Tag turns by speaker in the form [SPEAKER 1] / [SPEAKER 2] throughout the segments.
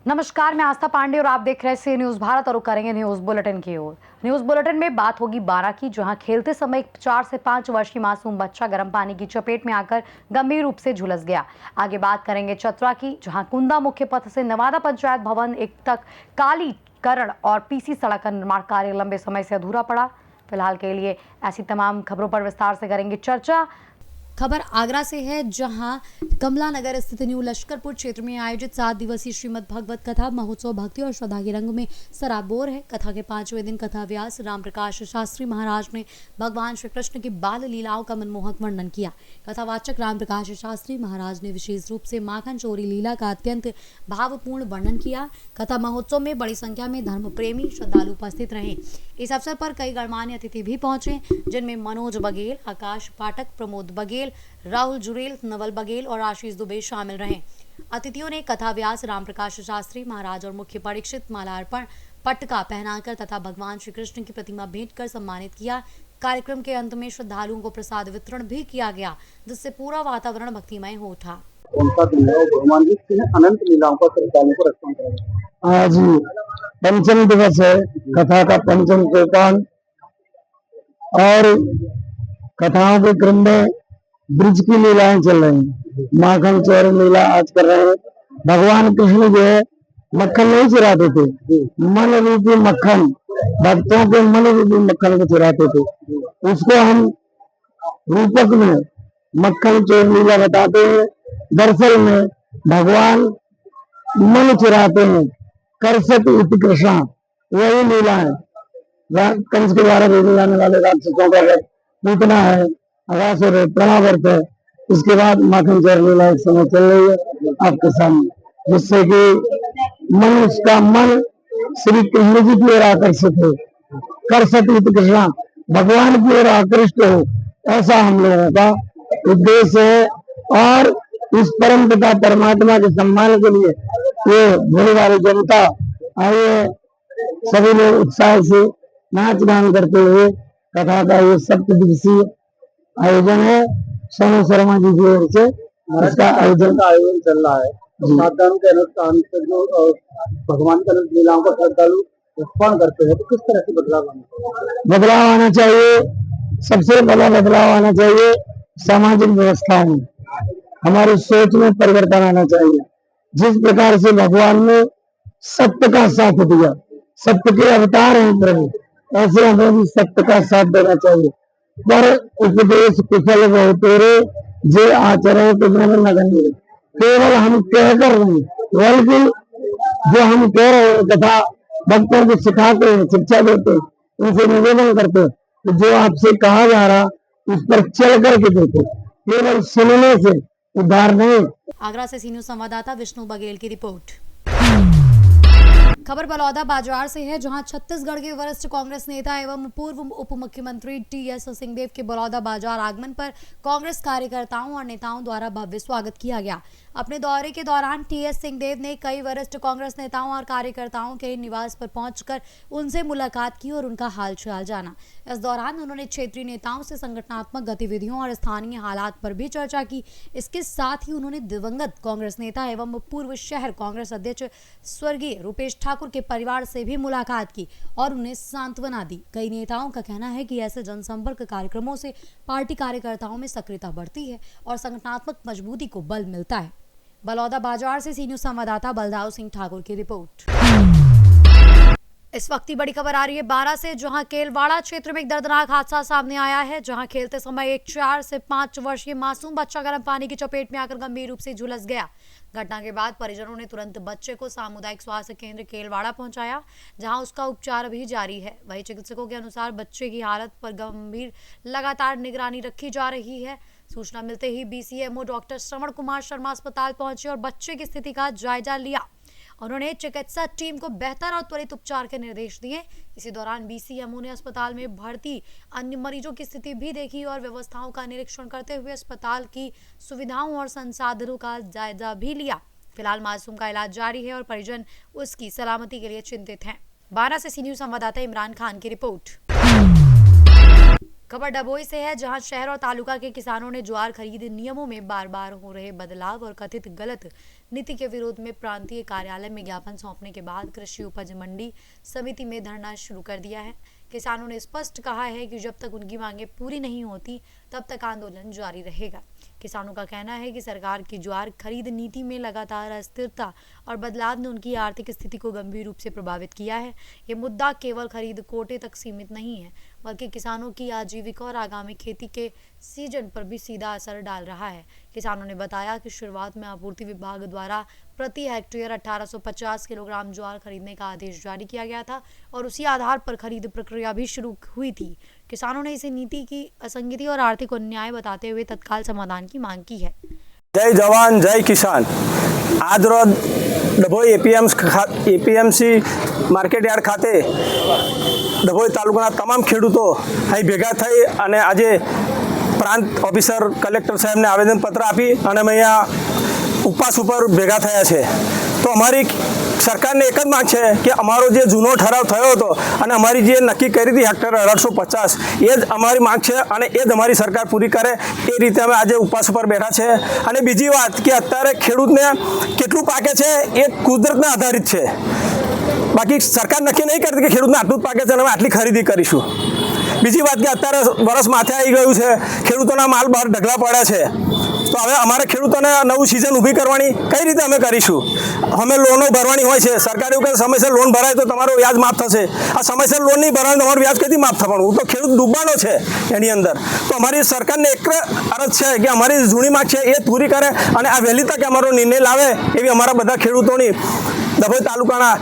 [SPEAKER 1] नमस्कार, मैं आस्था पांडे और आप देख रहे हैं सी न्यूज भारत और करेंगे न्यूज बुलेटिन की ओर। न्यूज बुलेटिन में बात होगी बारां की, जहां खेलते समय एक 4 से 5 वर्षीय मासूम बच्चा गर्म पानी की चपेट में आकर गंभीर रूप से झुलस गया। आगे बात करेंगे चतरा की, जहां कुंदा मुख्य पथ से नवादा पंचायत भवन एक तक कालीकरण और पीसी सड़क का निर्माण कार्य लंबे समय से अधूरा पड़ा। फिलहाल के लिए ऐसी तमाम खबरों पर विस्तार से करेंगे चर्चा। खबर आगरा से है, जहां कमला नगर स्थित न्यू लश्करपुर क्षेत्र में आयोजित 7 दिवसीय श्रीमद् भगवत कथा महोत्सव भक्ति और श्रद्धा के रंग में सराबोर है। कथा के 5वें दिन कथा व्यास रामप्रकाश शास्त्री महाराज ने भगवान श्री कृष्ण की बाल लीलाओं का मनमोहक वर्णन किया। कथावाचक रामप्रकाश शास्त्री महाराज ने विशेष रूप से माखन चोरी लीला का अत्यंत भावपूर्ण वर्णन किया। कथा महोत्सव में बड़ी संख्या में धर्म प्रेमी श्रद्धालु उपस्थित रहे। इस अवसर पर कई गणमान्य अतिथि भी पहुंचे, जिनमें मनोज बघेल, आकाश पाठक, प्रमोद बघेल, राहुल जुरेल, नवल बघेल और आशीष दुबे शामिल रहे। अतिथियों ने कथा व्यास रामप्रकाश शास्त्री महाराज और मुख्य परीक्षित मालार्पण पटका पहनाकर तथा भगवान श्री कृष्ण की प्रतिमा भेंट कर सम्मानित किया। कार्यक्रम के अंत में श्रद्धालुओं को प्रसाद वितरण भी किया गया, जिससे पूरा वातावरण भक्तिमय हो उठा।
[SPEAKER 2] भगवान जी की अनंत लीलाओं का श्रद्धालुओं को रक्षण करेगा।
[SPEAKER 3] आज पंचम दिवस है, कथा का पंचम सोपान और कथाओं के क्रम में ब्रिज की लीलाएं चल रही हैं। माखन चोरी लीला आज कर रहे हैं। भगवान कृष्ण जो है मक्खन नहीं चुराते थे, मन रूपी मक्खन, भक्तों के मन रूपी मक्खन को चुराते थे। उसको हम रूपक में मक्खन चोरी लीला बताते हैं। दरअसल में भगवान मन चुराते हैं। करसत इति कृष्णा, वही लीला है। कंस के द्वारा भेजे जाने वाले राक्षसों का पूतना है, अगासुर है, प्रणावर्त है। इसके बाद माखन चोर लीला इस समय चल रही है आपके सामने, जिससे कि मनुष्य का मन श्री कृष्ण जी की ओर आकर्षित हो, करसत इति कृष्णा, भगवान की ओर आकृष्ट हो, ऐसा हम लोगों का उद्देश्य है। और इस परम पिता परमात्मा के सम्मान के लिए ये भोले वाली जनता आइए, सभी लोग उत्साह से नाच गान करते हुए कथा का ये 7 दिवसीय आयोजन है। सोनू शर्मा जी की ओर से इसका आयोजन
[SPEAKER 2] चल रहा है। साधारण के अनुष्ठान से जो भगवान के अनंत लीलाओं का श्रद्धालु रक्षण करते हैं, तो किस तरह से
[SPEAKER 3] बदलाव आना चाहिए। सबसे बड़ा बदलाव आना चाहिए सामाजिक व्यवस्था में, हमारी सोच में परिवर्तन आना चाहिए। जिस प्रकार से भगवान ने सत्य का साथ दिया, सत्य के अवतार हैं प्रभु, ऐसे हमें भी सत्य का साथ देना चाहिए। पर उपदेश कुशल रहो तेरे, जे आचरण तुम्हें नगण्य। केवल हम कहकर नहीं, बल्कि जो हम कह रहे हैं कथा भक्तों को सिखाते हैं, शिक्षा देते हैं, उनसे निवेदन करते हैं तो जो आपसे कहा जा रहा उस पर चल करके देखो, केवल सुनने से उद्धार नहीं।
[SPEAKER 1] आगरा से सी न्यूज संवाददाता विष्णु बघेल की रिपोर्ट। खबर बलौदा बाजार से है, जहां छत्तीसगढ़ के वरिष्ठ कांग्रेस नेता एवं पूर्व उप मुख्यमंत्री टीएस सिंहदेव के बलौदा बाजार आगमन पर कांग्रेस कार्यकर्ताओं और नेताओं द्वारा भव्य स्वागत किया गया। अपने दौरे के दौरान टीएस सिंहदेव ने कई वरिष्ठ कांग्रेस नेताओं और कार्यकर्ताओं के निवास पर पहुंचकर उनसे मुलाकात की और उनका हालचाल जाना। इस दौरान उन्होंने क्षेत्रीय नेताओं से संगठनात्मक गतिविधियों और स्थानीय हालात पर भी चर्चा की। इसके साथ ही उन्होंने दिवंगत कांग्रेस नेता एवं पूर्व शहर कांग्रेस अध्यक्ष स्वर्गीय रूपेश ठाकुर के परिवार से भी मुलाकात की और उन्हें सांत्वना दी। कई नेताओं का कहना है कि ऐसे जनसंपर्क कार्यक्रमों से पार्टी कार्यकर्ताओं में सक्रियता बढ़ती है और संगठनात्मक मजबूती को बल मिलता है। बलौदा बाजार से सी न्यूज संवाददाता बलदाव सिंह ठाकुर की रिपोर्ट। इस वक्त की बड़ी खबर आ रही है बारां से, जहां केलवाड़ा क्षेत्र में एक दर्दनाक हादसा सामने आया है, जहां खेलते समय एक 4 से 5 वर्षीय मासूम बच्चा गर्म पानी की चपेट में आकर गंभीर रूप से झुलस गया। घटना के बाद परिजनों ने तुरंत बच्चे को सामुदायिक स्वास्थ्य केंद्र केलवाड़ा पहुंचाया, जहां उसका उपचार भी जारी है। वहीं चिकित्सकों के अनुसार बच्चे की हालत पर गंभीर लगातार निगरानी रखी जा रही है। सूचना मिलते ही बीसीएमओ डॉक्टर श्रवण कुमार शर्मा अस्पताल पहुंचे और बच्चे की स्थिति का जायजा लिया। उन्होंने चिकित्सा टीम को बेहतर और त्वरित उपचार के निर्देश दिए। इसी दौरान बीसीएमओ ने अस्पताल में भर्ती अन्य मरीजों की स्थिति भी देखी और व्यवस्थाओं का निरीक्षण करते हुए अस्पताल की सुविधाओं और संसाधनों का जायजा भी लिया। फिलहाल मासूम का इलाज जारी है और परिजन उसकी सलामती के लिए चिंतित हैं। बारां से सी न्यूज संवाददाता इमरान खान की रिपोर्ट। खबर डभोई से है, जहां शहर और तालुका के किसानों ने ज्वार खरीद नियमों में बार बार हो रहे बदलाव और कथित गलत नीति के विरोध में प्रांतीय कार्यालय में ज्ञापन सौंपने के बाद कृषि उपज मंडी समिति में धरना शुरू कर दिया है। किसानों ने स्पष्ट कहा है कि जब तक उनकी मांगें पूरी नहीं होती तब तक आंदोलन जारी रहेगा। किसानों का कहना है कि सरकार की ज्वार खरीद नीति में लगातार अस्थिरता और बदलाव ने उनकी आर्थिक स्थिति को गंभीर रूप से प्रभावित किया है। ये मुद्दा केवल खरीद कोटे तक सीमित नहीं है, बल्कि किसानों की आजीविका और आगामी खेती के सीजन पर भी सीधा असर डाल रहा है। किसानों ने बताया कि शुरुआत में आपूर्ति विभाग द्वारा प्रति हेक्टेयर 1850 किलोग्राम ज्वार खरीदने का आदेश जारी किया गया था और उसी आधार पर खरीद प्रक्रिया भी शुरू हुई थी। किसानों ने इसे नीति की असंगति और आर्थिक अन्याय बताते हुए तत्काल समाधान की मांग की है।
[SPEAKER 4] जय जवान जय किसान। आज रोज ડભોઈ એપીએમસી માર્કેટ યાર્ડ ખાતે ડભોઈ તાલુકાના તમામ ખેડૂતો અહીં ભેગા થઈ અને આજે પ્રાંત ઓફિસર કલેક્ટર સાહેબને આવેદનપત્ર આપી અને અમે અહીંયા ઉપવાસ ઉપર ભેગા થયા છે। તો અમારી સરકારને એક જ માંગ છે કે અમારો જે જૂનો ઠરાવ થયો હતો અને અમારી જે નક્કી કરી હતી હેક્ટર 1850 એ જ અમારી માંગ છે અને એ જ અમારી સરકાર પૂરી કરે એ રીતે અમે આજે ઉપવાસ ઉપર બેઠા છે। અને બીજી વાત કે અત્યારે ખેડૂતને કેટલું પાકે છે એ કુદરતના આધારિત છે, બાકી સરકાર નક્કી નહીં કરતી કે ખેડૂતને આટલું જ પાકે છે અને અમે આટલી ખરીદી કરીશું। બીજી વાત કે અત્યારે વરસ માથે આવી ગયું છે, ખેડૂતોના માલ બહાર ઢગલા પડ્યા છે, તો હવે અમારે ખેડૂતોને નવું સિઝન ઊભી કરવાની કઈ રીતે અમે કરીશું? અમે લોનો ભરવાની હોય છે, સરકાર એવું કહે સમયસર લોન ભરાય તો તમારો વ્યાજ માફ થશે, આ સમયસર લોન નહીં ભરાય તમારું વ્યાજ કદી માફ થવાનું? તો ખેડૂત ડૂબવાનો છે એની અંદર। તો અમારી સરકારને એક અરજ છે કે અમારી જૂની માંગ છે એ પૂરી કરે અને આ વહેલી તકે અમારો નિર્ણય લાવે એવી અમારા બધા ખેડૂતોની ડભોઈ તાલુકાના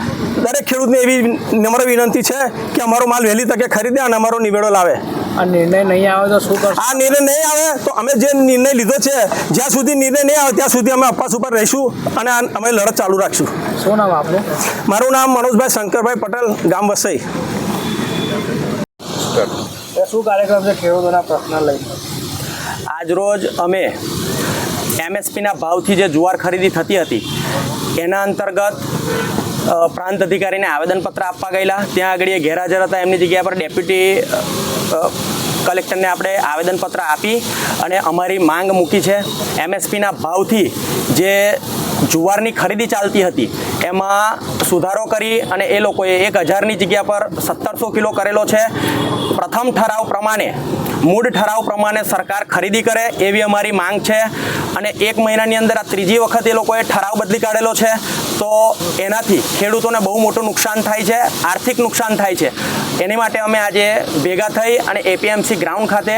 [SPEAKER 4] દરેક ખેડૂતને એવી નમ્ર વિનંતી છે કે અમારો માલ વહેલી તકે ખરીદે અને અમારો નિવેડો લાવે।
[SPEAKER 2] આ નિર્ણય નહીં આવે તો શું કરશો?
[SPEAKER 4] આ નિર્ણય નહીં આવે તો અમે જે નિર્ણય લીધો છે જ્યાં સુધી નિર્ણય નહીં આવે ત્યાં સુધી અમે ઉપવાસ ઉપર રહીશું અને અમે લડત ચાલુ રાખશું।
[SPEAKER 2] શું નામ આપનું?
[SPEAKER 4] મારું નામ મનોજભાઈ શંકરભાઈ પટેલ, ગામ વસઈ।
[SPEAKER 2] શું કાર્યક્રમ છે ખેડૂતોના પ્રશ્ન લઈને?
[SPEAKER 4] આજ રોજ અમે એમએસપીના ભાવથી જે જુવાર ખરીદી થતી હતી એના અંતર્ગત પ્રાંત અધિકારીને આવેદનપત્ર આપવા ગયેલા, ત્યાં આગળ એ ગેરહાજર હતા, એમની જગ્યા પર ડેપ્યુટી કલેક્ટરને આપણે આવેદનપત્ર આપી અને અમારી માંગ મૂકી છે। એમએસપીના ભાવથી જે જુવારની ખરીદી ચાલતી હતી એમાં સુધારો કરી અને એ લોકોએ 1000ની જગ્યા પર 1700 કિલો કરેલો છે। પ્રથમ ઠરાવ પ્રમાણે મૂળ ઠરાવ પ્રમાણે સરકાર ખરીદી કરે એવી અમારી માંગ છે અને 1 મહિનાની અંદર આ ત્રીજી વખત એ લોકોએ ઠરાવ બદલી કાઢેલો છે, તો એનાથી ખેડૂતોને બહુ મોટું નુકસાન થાય છે, આર્થિક નુકસાન થાય છે। એની માટે અમે આજે ભેગા થઈ અને એપીએમસી ગ્રાઉન્ડ ખાતે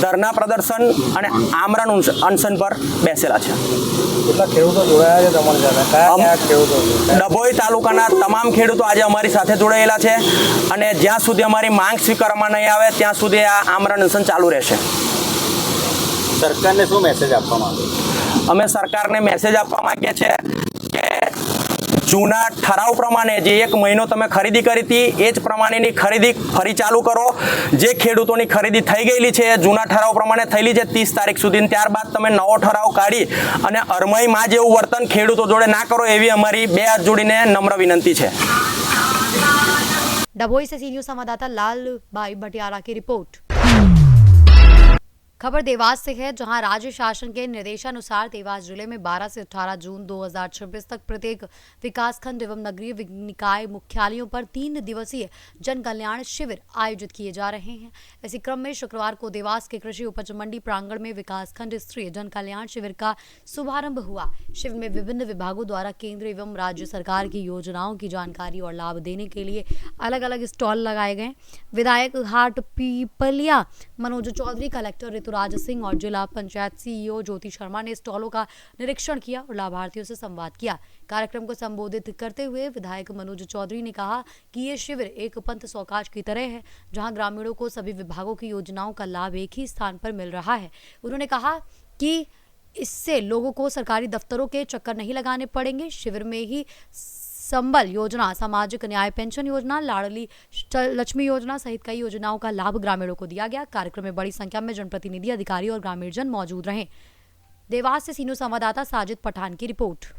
[SPEAKER 4] ધરના પ્રદર્શન અને આમરણ અનશન પર બેસેલા છે।
[SPEAKER 2] કેટલા ખેડૂતો જોડાયા છે તમારી સાથે? કયા ખેડૂતો?
[SPEAKER 4] ડભોઈ તાલુકાના તમામ ખેડૂતો આજે અમારી સાથે જોડાયેલા છે અને જ્યાં સુધી અમારી માંગ સ્વીકારવામાં નહીં આવે ત્યાં સુધી આ આમરણ અનશન ચાલુ રહેશે।
[SPEAKER 2] સરકારને શું મેસેજ આપવા માંગો?
[SPEAKER 4] અમે સરકારને મેસેજ આપવા માંગીએ છીએ કે જૂના ઠરાવ પ્રમાણે જે 1 મહિનો તમે ખરીદી કરી હતી એ જ પ્રમાણેની ખરીદી ફરી ચાલુ કરો। જે ખેડૂતોની ખરીદી થઈ ગયેલી છે એ જૂના ઠરાવ પ્રમાણે થયેલી છે 30 તારીખ સુધી, ત્યારબાદ તમે નવો ઠરાવ કાઢી અને અરમઈમાં જેવું વર્તન ખેડૂતો જોડે ના કરો એવી અમારી 2 હાથ જોડીને નમ્ર વિનંતી છે।
[SPEAKER 1] डभोई से सीनियर संवाददाता लाल भाई भटियारा की रिपोर्ट। खबर देवास से है, जहां राज्य शासन के निर्देशानुसार देवास जिले में 12 से 18 जून 2026 तक प्रत्येक विकासखंड एवं नगरीय निकाय मुख्यालयों पर 3 दिवसीय जन कल्याण शिविर आयोजित किए जा रहे हैं। इसी क्रम में शुक्रवार को देवास के कृषि उपज मंडी प्रांगण में विकासखंड स्तरीय जन कल्याण शिविर का शुभारंभ हुआ। शिविर में विभिन्न विभागों द्वारा केंद्र एवं राज्य सरकार की योजनाओं की जानकारी और लाभ देने के लिए अलग अलग स्टॉल लगाए गए। विधायक हाट पीपलिया मनोज चौधरी, कलेक्टर ऋतुराज सिंह और जिला पंचायत सीईओ ज्योति शर्मा ने स्टॉलों का निरीक्षण किया और लाभार्थियों से संवाद किया। कार्यक्रम को संबोधित करते हुए विधायक मनोज चौधरी ने कहा कि ये शिविर एक पंथ सौकाज की तरह है, जहां ग्रामीणों को सभी विभागों की योजनाओं का लाभ एक ही स्थान पर मिल रहा है। उन्होंने कहा कि इससे लोगों को सरकारी दफ्तरों के चक्कर नहीं लगाने पड़ेंगे। शिविर में ही संबल योजना, सामाजिक न्याय पेंशन योजना, लाडली लक्ष्मी योजना सहित कई योजनाओं का लाभ ग्रामीणों को दिया गया। कार्यक्रम में बड़ी संख्या में जनप्रतिनिधि, अधिकारी और ग्रामीणजन मौजूद रहे। देवास से सीनियर संवाददाता साजिद पठान की रिपोर्ट।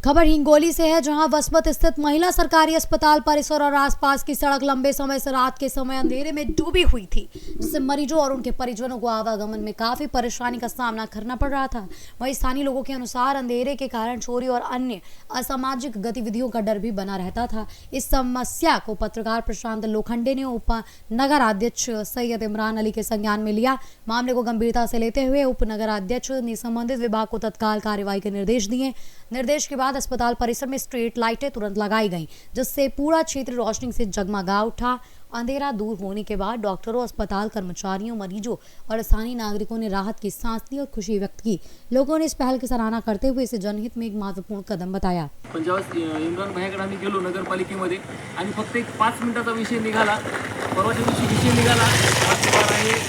[SPEAKER 1] खबर हिंगोली से है, जहां वसमत स्थित महिला सरकारी अस्पताल परिसर और आसपास की सड़क लंबे समय से रात के समय अंधेरे में डूबी हुई थी, जिससे मरीजों और उनके परिजनों को आवागमन में काफी परेशानी का सामना करना पड़ रहा था। वहीं स्थानीय लोगों के अनुसार अंधेरे के कारण चोरी और अन्य असामाजिक गतिविधियों का डर भी बना रहता था। इस समस्या को पत्रकार प्रशांत लोखंडे ने उप नगराध्यक्ष सैयद इमरान अली के संज्ञान में लिया। मामले को गंभीरता से लेते हुए उप नगराध्यक्ष ने संबंधित विभाग को तत्काल कार्रवाई के निर्देश दिए। निर्देश के बाद अस्पताल परिसर में स्ट्रीट लाइटें तुरंत लगाई गईं, जिससे पूरा क्षेत्र रोशनी से जगमगा उठा। अंधेरा दूर होने के बाद डॉक्टरों, अस्पताल कर्मचारियों, मरीजों और स्थानीय नागरिकों ने राहत की सांस ली और खुशी व्यक्त की। लोगों ने इस पहल की सराहना करते हुए इसे जनहित में एक महत्वपूर्ण कदम बताया।
[SPEAKER 5] पण जेव्हा इम्रान भाईकडे आम्ही गेलो नगरपालिकेमध्ये आणि फक्त एक 5 मिनिटाचा विषय निघाला, परवाच्या दिवशी विषय निघाला। आज वार आहे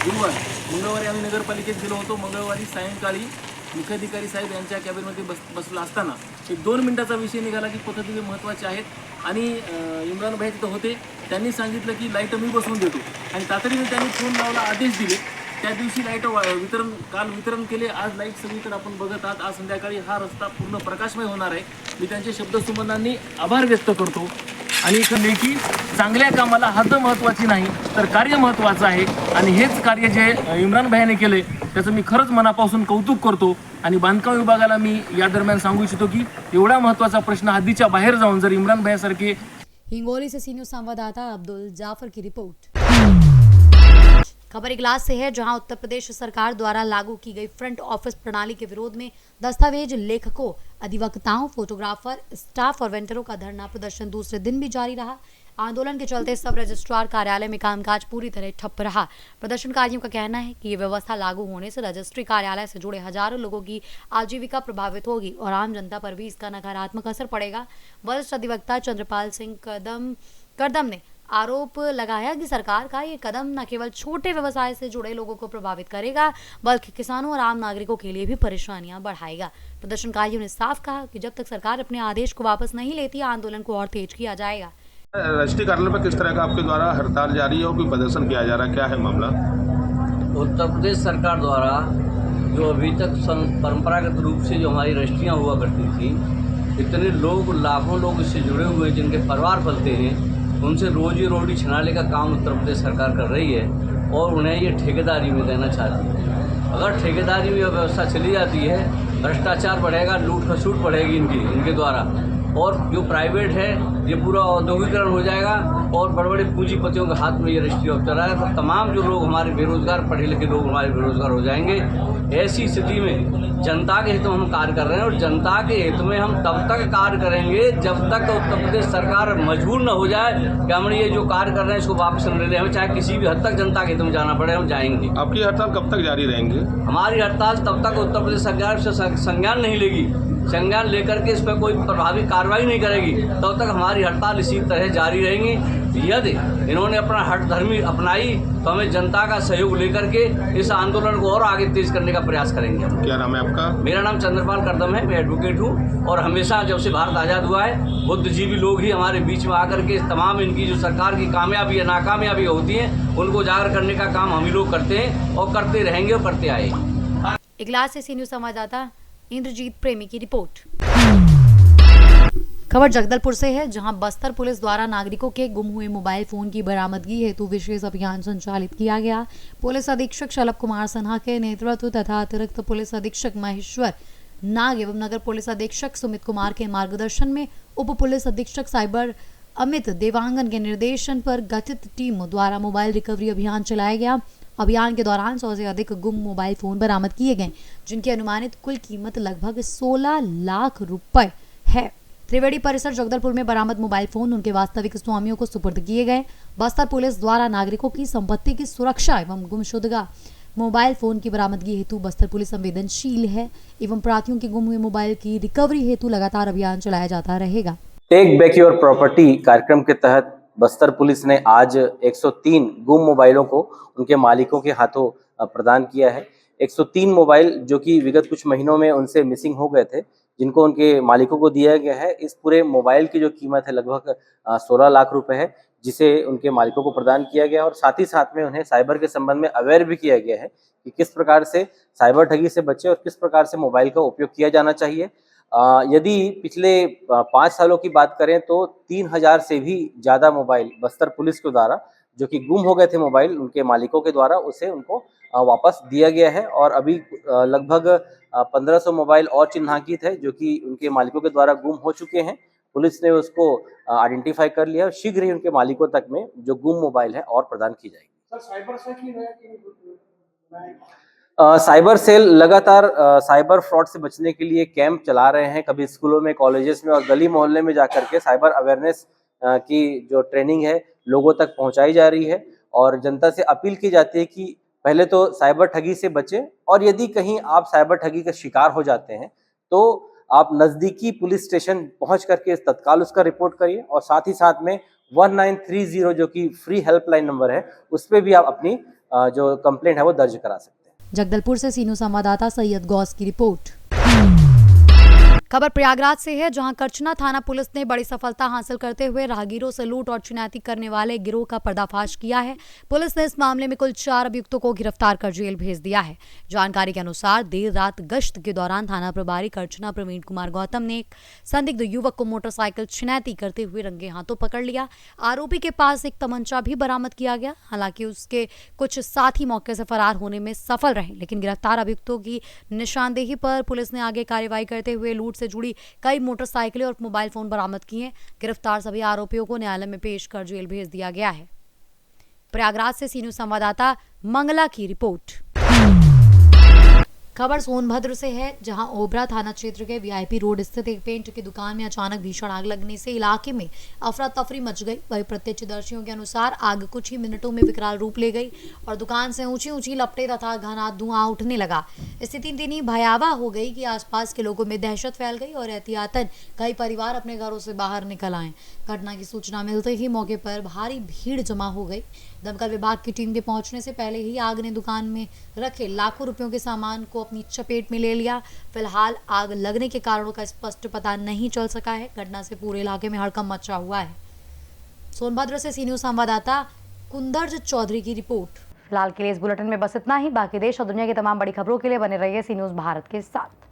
[SPEAKER 5] गुरुवार, मंगळवारी आम्ही नगरपालिकेत गेलो होतो। मंगळवारी सायंकाळी मुख्याधिकारी साहेब यांच्या कॅबिनमध्ये बसला असताना एक 2 मिनिटाचा विषय निघाला की पथदिवे महत्त्वाचे आहेत आणि इम्रान भाई तिथं होते। त्यांनी सांगितलं की लाईट मी बसवून देतो आणि तातडीने त्यांनी फोन लावला, आदेश दिले। त्या दिवशी लाईट वितरण केले। आज लाईट सगळीकडे आपण बघत आहात। आज संध्याकाळी हा रस्ता पूर्ण प्रकाशमय होणार आहे। मी त्यांचे शब्दसुमनांनी आभार व्यक्त करतो आणि इकडे की चांगल्या कामाला हद्द महत्त्वाची नाही तर कार्य महत्त्वाचं आहे आणि हेच कार्य जे इम्रान भाईने केले त्याचं मी खरंच मनापासून कौतुक करतो। आणि बांधकाम विभागाला मी या दरम्यान सांगू इच्छितो की एवढा महत्त्वाचा प्रश्न हद्दीच्या बाहेर जाऊन जर इम्रान भाईसारखे।
[SPEAKER 1] हिंगोली से सी न्यूज़ संवाददाता अब्दुल जाफर की रिपोर्ट। खबर इगलास से है, जहां उत्तर प्रदेश सरकार द्वारा लागू की गई फ्रंट ऑफिस प्रणाली के विरोध में दस्तावेज लेखकों, अधिवक्ताओं, फोटोग्राफर, स्टाफ और वेंडरों का धरना प्रदर्शन दूसरे दिन भी जारी रहा। आंदोलन के चलते सब रजिस्ट्रार कार्यालय में कामकाज पूरी तरह ठप रहा। प्रदर्शनकारियों का कहना है कि ये व्यवस्था लागू होने से रजिस्ट्री कार्यालय से जुड़े हजारों लोगों की आजीविका प्रभावित होगी और आम जनता पर भी इसका नकारात्मक असर पड़ेगा। वरिष्ठ अधिवक्ता चंद्रपाल सिंह करदम ने आरोप लगाया कि सरकार का ये कदम न केवल छोटे व्यवसाय से जुड़े लोगों को प्रभावित करेगा, बल्कि किसानों और आम नागरिकों के लिए भी परेशानियां बढ़ाएगा। प्रदर्शनकारियों ने साफ कहा कि जब तक सरकार अपने आदेश को वापस नहीं लेती, आंदोलन को और तेज किया जाएगा।
[SPEAKER 6] रजिस्ट्री कार्यालय पर किस तरह का आपके द्वारा हड़ताल जारी है और कोई प्रदर्शन किया जा रहा है, क्या है मामला?
[SPEAKER 7] उत्तर प्रदेश सरकार द्वारा जो अभी तक परंपरागत रूप से जो हमारी रजिस्ट्रियाँ हुआ करती थी, इतने लोग, लाखों लोग इससे जुड़े हुए हैं जिनके परिवार पलते हैं, उनसे रोजी रोटी छिनाने का काम उत्तर प्रदेश सरकार कर रही है और उन्हें ये ठेकेदारी में देना चाहती है। अगर ठेकेदारी में व्यवस्था चली जाती है, भ्रष्टाचार बढ़ेगा, लूट खसूट बढ़ेगी इनके द्वारा, और जो प्राइवेट है ये पूरा औद्योगिकरण हो जाएगा और बड़े बड़े पूंजीपतियों के हाथ में ये रजिस्ट्री ऑफ चला है। तो तमाम जो लोग हमारे बेरोजगार, पढ़े लिखे लोग हमारे बेरोजगार हो जाएंगे। ऐसी स्थिति में जनता के हित में हम कार्य कर रहे हैं और जनता के हित में हम तब तक कार्य करेंगे जब तक उत्तर प्रदेश सरकार मजबूर न हो जाए कि हम ये जो कार्य कर रहे हैं इसको वापस न ले लें। हमें चाहे किसी भी हद तक जनता के हित में जाना पड़े, हम जाएंगे।
[SPEAKER 6] आपकी हड़ताल कब तक जारी रहेंगे?
[SPEAKER 7] हमारी हड़ताल तब तक उत्तर प्रदेश सरकार से संज्ञान नहीं लेगी, संज्ञान लेकर के इस पर कोई प्रभावी कार्रवाई नहीं करेगी, तब तक हमारी हड़ताल इसी तरह जारी रहेंगी। यदि इन्होंने अपना हठधर्मी अपनाई तो हमें जनता का सहयोग लेकर के इस आंदोलन को और आगे तेज करने का प्रयास करेंगे।
[SPEAKER 6] क्या नाम है आपका?
[SPEAKER 7] मेरा नाम चंद्रपाल करदम है, मैं एडवोकेट हूँ और हमेशा जब से भारत आज़ाद हुआ है बुद्धिजीवी लोग ही हमारे बीच में आकर के तमाम इनकी जो सरकार की कामयाबी या नाकामयाबी होती हैं उनको उजागर करने का काम हम ही लोग करते हैं और करते रहेंगे और करते आए।
[SPEAKER 1] इगलास से सी न्यूज़ संवाददाता इंद्रजीत प्रेमी की रिपोर्ट। खबर जगदलपुर से है, जहां बस्तर पुलिस द्वारा नागरिकों के गुम हुए मोबाइल फोन की बरामदगी हेतु विशेष अभियान संचालित किया गया। पुलिस अधीक्षक शलभ कुमार सिन्हा के नेतृत्व तथा अतिरिक्त पुलिस अधीक्षक महेश्वर नाग एवं नगर पुलिस अधीक्षक सुमित कुमार के मार्गदर्शन में उप पुलिस अधीक्षक साइबर अमित देवांगन के निर्देशन पर गठित टीम द्वारा मोबाइल रिकवरी अभियान चलाया गया। अभियान के दौरान 100 से अधिक गुम मोबाइल फोन बरामद किए गए, जिनकी अनुमानित कुल कीमत लगभग 16 लाख रुपए है। त्रिवेणी परिसर जगदलपुर में बरामद मोबाइल फोन उनके वास्तविक स्वामियों को सुपुर्द किए गए। बस्तर पुलिस द्वारा नागरिकों की संपत्ति की सुरक्षा एवं गुमशुदगा मोबाइल फोन की बरामदगी हेतु बस्तर पुलिस संवेदनशील है एवं अपराधियों के गुम हुए मोबाइल की रिकवरी हेतु लगातार अभियान चलाया जाता रहेगा।
[SPEAKER 8] टेक बैक योर प्रॉपर्टी कार्यक्रम के तहत बस्तर पुलिस ने आज 103 गुम मोबाइलों को उनके मालिकों के हाथों प्रदान किया है। 103 मोबाइल जो कि विगत कुछ महीनों में उनसे मिसिंग हो गए थे, जिनको उनके मालिकों को दिया गया है। इस पूरे मोबाइल की जो कीमत है लगभग 16 लाख रुपए है, जिसे उनके मालिकों को प्रदान किया गया और साथ ही साथ में उन्हें साइबर के संबंध में अवेयर भी किया गया है कि किस प्रकार से साइबर ठगी से बचे और किस प्रकार से मोबाइल का उपयोग किया जाना चाहिए। यदि पिछले 5 सालों की बात करें तो 3000 से भी ज़्यादा मोबाइल बस्तर पुलिस के द्वारा जो कि गुम हो गए थे मोबाइल उनके मालिकों के द्वारा उसे उनको वापस दिया गया है और अभी लगभग 1500 मोबाइल और चिन्हांकित है जो कि उनके मालिकों के द्वारा गुम हो चुके हैं। पुलिस ने उसको आइडेंटिफाई कर लिया और शीघ्र ही उनके मालिकों तक में जो गुम मोबाइल है और प्रदान की जाएगी। साइबर सेल लगातार साइबर फ्रॉड से बचने के लिए कैंप चला रहे हैं, कभी स्कूलों में, कॉलेजेस में और गली मोहल्ले में जाकर के साइबर अवेयरनेस की जो ट्रेनिंग है लोगों तक पहुंचाई जा रही है और जनता से अपील की जाती है कि पहले तो साइबर ठगी से बचें और यदि कहीं आप साइबर ठगी का शिकार हो जाते हैं तो आप नज़दीकी पुलिस स्टेशन पहुंच करके तत्काल उसका रिपोर्ट करिए और साथ ही साथ में 1930 जो कि फ्री हेल्पलाइन नंबर है उस पर भी आप अपनी जो कंप्लेंट है वो दर्ज करा सकते हैं।
[SPEAKER 1] जगदलपुर से सीनू संवाददाता सैयद गौस की रिपोर्ट। खबर प्रयागराज से है, जहां करछना थाना पुलिस ने बड़ी सफलता हासिल करते हुए राहगीरों से लूट और छिनैती करने वाले गिरोह का पर्दाफाश किया है। पुलिस ने इस मामले में कुल 4 अभियुक्तों को गिरफ्तार कर जेल भेज दिया है। जानकारी के अनुसार देर रात गश्त के दौरान थाना प्रभारी करछना प्रवीण कुमार गौतम ने एक संदिग्ध युवक को मोटरसाइकिल छिनैती करते हुए रंगे हाथों पकड़ लिया। आरोपी के पास एक तमंचा भी बरामद किया गया। हालांकि उसके कुछ साथी मौके से फरार होने में सफल रहे, लेकिन गिरफ्तार अभियुक्तों की निशानदेही पर पुलिस ने आगे कार्रवाई करते हुए लूट से जुड़ी कई मोटरसाइकिलें और मोबाइल फोन बरामद किए। गिरफ्तार सभी आरोपियों को न्यायालय में पेश कर जेल भेज दिया गया है। प्रयागराज से सीनू संवाददाता मंगला की रिपोर्ट। खबर सोनभद्र से है, जहां ओबरा थाना क्षेत्र के वीआईपी रोड स्थित एक पेंट की दुकान में अचानक भीषण आग लगने से इलाके में अफरा तफरी मच गई। वही प्रत्यक्षदर्शियों के अनुसार आग कुछ ही मिनटों में विकराल रूप ले गई और दुकान से ऊंची ऊंची लपटें तथा घना धुआं उठने लगा। स्थिति इतनी भयावह हो गई कि आसपास के लोगों में दहशत फैल गई और एहतियातन कई परिवार अपने घरों से बाहर निकल आए। घटना की सूचना मिलते ही मौके पर भारी भीड़ जमा हो गई। दमकल विभाग की टीम के पहुंचने से पहले ही आग ने दुकान में रखे लाखों रुपयों के सामान को अपनी चपेट में ले लिया। फिलहाल आग लगने के कारणों का स्पष्ट पता नहीं चल सका है। घटना से पूरे इलाके में हड़कंप मचा हुआ है। सोनभद्र से सी न्यूज़ संवाददाता कुंदर्ज चौधरी की रिपोर्ट। फिलहाल के लिए इस बुलेटिन में बस इतना ही। बाकी देश और दुनिया की तमाम बड़ी खबरों के लिए बने रहिए सी न्यूज़ भारत के साथ।